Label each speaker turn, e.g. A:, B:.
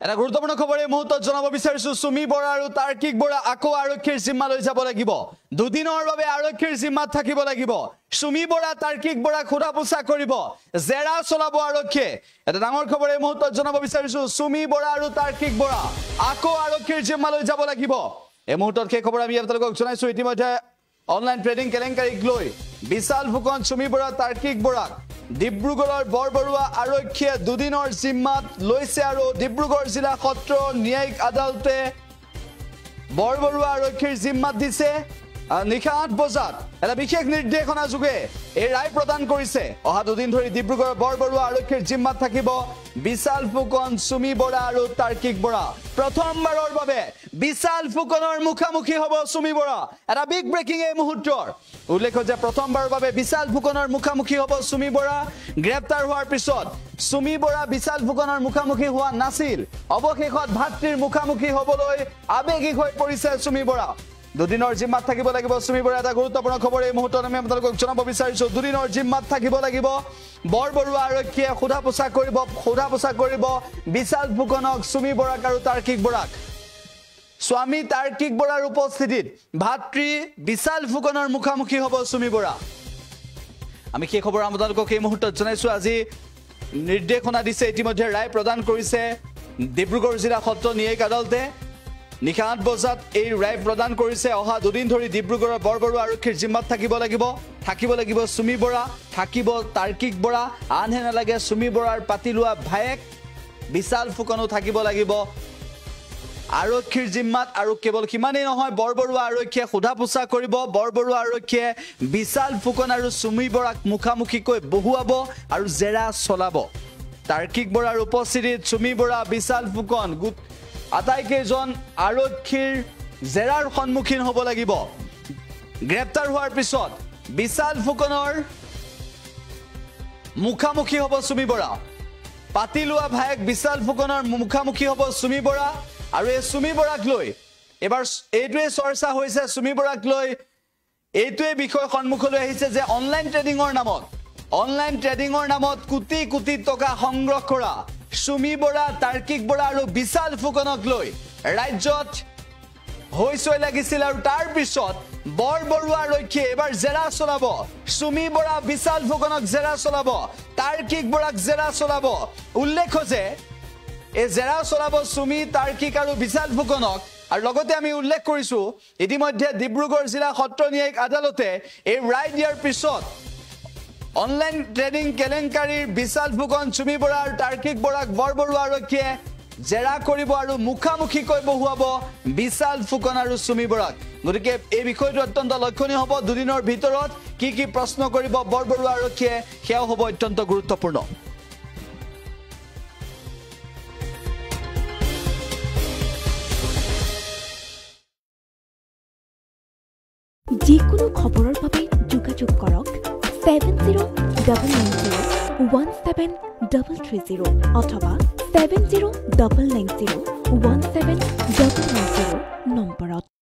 A: এটা গুৰুত্বপূৰ্ণ খবৰ এই মুহূৰ্তত জনাব বিচাৰিছো সুমি বৰা আৰু তাৰ্কিক বৰা আকৌ আৰক্ষীৰ জিম্মালৈ যাব লাগিব দুদিনৰ বাবে আৰক্ষীৰ জিম্মাত থাকিব লাগিব সুমি বৰা তাৰ্কিক বৰা খুৰা পোছা কৰিব জেৰা চলাব আৰক্ষীয়ে এটা ডাঙৰ খবৰ এই মুহূৰ্তত জনাব বিচাৰিছো সুমি বৰা আৰু তাৰ্কিক বৰা আকৌ আৰক্ষীৰ জিম্মালৈ যাব লাগিব এই মুহূৰ্তত কি খবৰ আমি আপোনালোকক জনাইছো ইতিমধ্যে অনলাইন ট্ৰেডিং কেলেংকাৰীক লৈ বিশাল ফুকন সুমি বৰা তাৰ্কিক বৰাক ডিব্ৰুগড়ৰ বৰবৰুৱা আৰক্ষীয়ে দুদিনৰ জিম্মাত লৈছে আৰু ডিব্ৰুগড় জিলা সত্ৰ ন্যায়িক আদালতে বৰবৰুৱা আৰক্ষীৰ জিম্মাত দিছে নিশা ৮ বজাত এটা বিশেষ নিৰ্দেশনা যোগে এই ৰায় প্ৰদান কৰিছে অহা দুদিন ধৰি ডিব্ৰুগড়ৰ বৰবৰুৱা আৰক্ষীৰ জিম্মাত থাকিব বিশাল ফুকন সুমি বৰা আৰু তাৰ্কিক বৰা প্ৰথমবাৰৰ বাবে বিশাল ফুকনৰ মুখামুখি হ'ব সুমি বৰা এটা বিগ ব্ৰেকিং এই মুহূৰ্তৰ উল্লেখ্য যে প্ৰথমবাৰৰ বাবে বিশাল ফুকনৰ মুখামুখি হ'ব সুমি বৰা গ্ৰেপ্তাৰ হোৱাৰ পিছত সুমি বৰা বিশাল ফুকনৰ মুখামুখি হোৱা নাছিল অৱশেষত ভাতৃৰ মুখামুখি হ'বলৈ আবেগিক হৈ পৰিছে সুমি বৰা দুদিনৰ জিম্মাত থাকিব লাগিব সুমি বৰা এটা গুৰুত্বপূৰ্ণ খবৰ এই মুহূৰ্তত আমি আপোনালোকক জনাব বিচাৰিছো দুদিনৰ জিম্মাত থাকিব লাগিব বৰবৰুৱা আৰক্ষীয়ে খুধা পোছা কৰিব বিশাল ফুকনক সুমি বৰাক আৰু তাৰ্কিক বৰাক স্বামী তাৰ্কিক বৰাৰ উপস্থিতিত ভাতৃ বিশাল ফুকনৰ মুখামুখি হ'ব সুমি বৰা আমি কি খবৰ আপোনালোকক এই মুহূৰ্তত জনাইছো আজি নিৰ্দেশনা দিছে ইতিমধ্যে ৰায় প্ৰদান কৰিছে ডিব্ৰুগড় জিলা সত্ৰ ন্যায়িক আদালতে নিশা ৮ বজাত এই ৰায় প্ৰদান কৰিছে অহা দুদিন ধৰি ডিব্ৰুগড়ৰ বৰবৰুৱা আৰক্ষীৰ জিম্মাত থাকিব লাগিব সুমি বৰা থাকিব তাৰ্কিক বৰা আনহে নালাগে সুমি বৰাৰ পাতি লোৱা ভায়েক বিশাল ফুকনো থাকিব লাগিব আৰক্ষীৰ জিম্মাত আৰু কেৱল কিমানেই নহয় বৰবৰুৱা আৰক্ষীয়ে খুধা পোছা কৰিব বৰবৰুৱা আৰক্ষীয়ে বিশাল ফুকন আৰু সুমি বৰাক মুখামুখিকৈ বহুৱাব আৰু জেৰা চলাব তাৰ্কিক বৰাৰ উপস্থিতিত সুমি বৰা বিশাল ফুকন আটাইকেইজন আৰক্ষীৰ জেৰাৰ সন্মুখীন হ'ব লাগিব গ্ৰেপ্তাৰ হোৱাৰ পিছত বিশাল ফুকনৰ মুখামুখি হ'ব সুমি বৰা পাতি লোৱা ভায়েক বিশাল ফুকনৰ মুখামুখি হ'ব সুমি বৰা আৰু এই সুমি বৰাক লৈ এবাৰ এইটোৱে চৰ্চা হৈছে সুমি বৰাক লৈ এইটোৱে বিষয় সন্মুখলৈ আহিছে যে অনলাইন ট্ৰেডিঙৰ নামত কোটি কোটি টকা সংগ্ৰহ কৰা সুমি বৰা তাৰ্কিক বৰা আৰু বিশাল ফুকনক লৈ ৰাজ্যত হৈছৈ লাগিছিল আৰু তাৰ পিছত বৰবৰুৱা আৰক্ষীয়ে এবাৰ জেৰা চলাব সুমি বৰা বিশাল ফুকনক জেৰা চলাব তাৰ্কিক বৰাক জেৰা চলাব উল্লেখ্য যে এই জেৰা চলাব সুমি তাৰ্কিক আৰু বিশাল ফুকনক আৰু লগতে আমি উল্লেখ কৰিছো ইতিমধ্যে ডিব্ৰুগড় জিলা সত্ৰ ন্যায়িক আদালতে এই ৰায় দিয়াৰ পিছত অনলাইন ট্ৰেডিং কেলেংকাৰীৰ বিশাল ফুকন সুমি বৰা আৰু তাৰ্কিক বৰাক বৰবৰুৱা আৰক্ষীয়ে জেৰা কৰিব আৰু মুখামুখিকৈ বহুৱাব বিশাল ফুকন আৰু সুমি বৰাক গতিকে এই বিষয়টো অত্যন্ত লক্ষণীয় হ'ব দুদিনৰ ভিতৰত কি প্ৰশ্ন কৰিব বৰবৰুৱা আৰক্ষীয়ে সেয়াও হ'ব অত্যন্ত গুৰুত্বপূৰ্ণ
B: যিকোনো খবৰৰ বাবে যোগাযোগ কৰক 7099017330 অথবা 7099017390 নম্বৰ